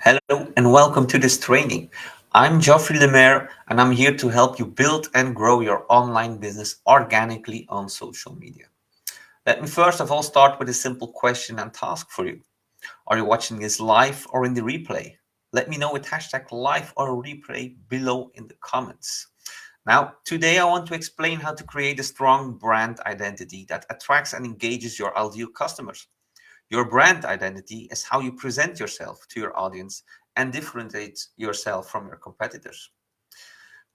Hello and welcome to this training. I'm Geoffrey Lemaire and I'm here to help you build and grow your online business organically on social media. Let me first of all start with a simple question and task for you. Are you watching this live or in the replay? Let me know with hashtag live or replay below in the comments. Now, today I want to explain how to create a strong brand identity that attracts and engages your ideal customers. Your brand identity is how you present yourself to your audience and differentiate yourself from your competitors.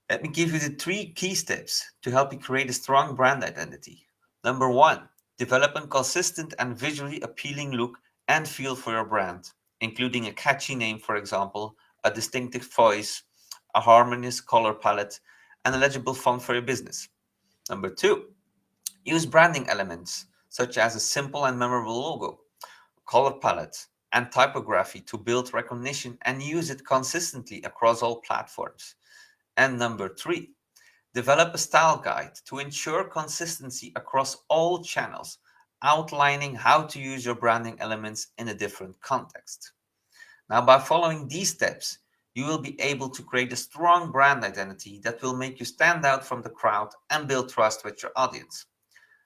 Let me give you the three key steps to help you create a strong brand identity. Number one, develop a consistent and visually appealing look and feel for your brand, including a catchy name, for example, a distinctive voice, a harmonious color palette, and a legible font for your business. Number two, use branding elements such as a simple and memorable logo, color palette, and typography to build recognition and use it consistently across all platforms. And number three, develop a style guide to ensure consistency across all channels, outlining how to use your branding elements in a different context. Now, by following these steps, you will be able to create a strong brand identity that will make you stand out from the crowd and build trust with your audience.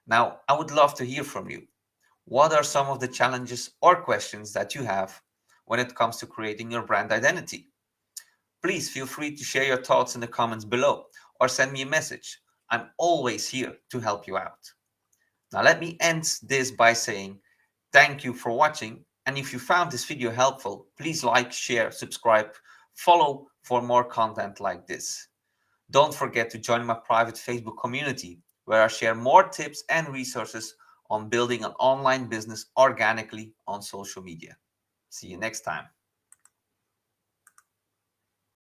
Now, I would love to hear from you. What are some of the challenges or questions that you have when it comes to creating your brand identity? Please feel free to share your thoughts in the comments below or send me a message. I'm always here to help you out. Now, let me end this by saying thank you for watching. And if you found this video helpful, please like, share, subscribe, follow for more content like this. Don't forget to join my private Facebook community where I share more tips and resources on building an online business organically on social media. See you next time.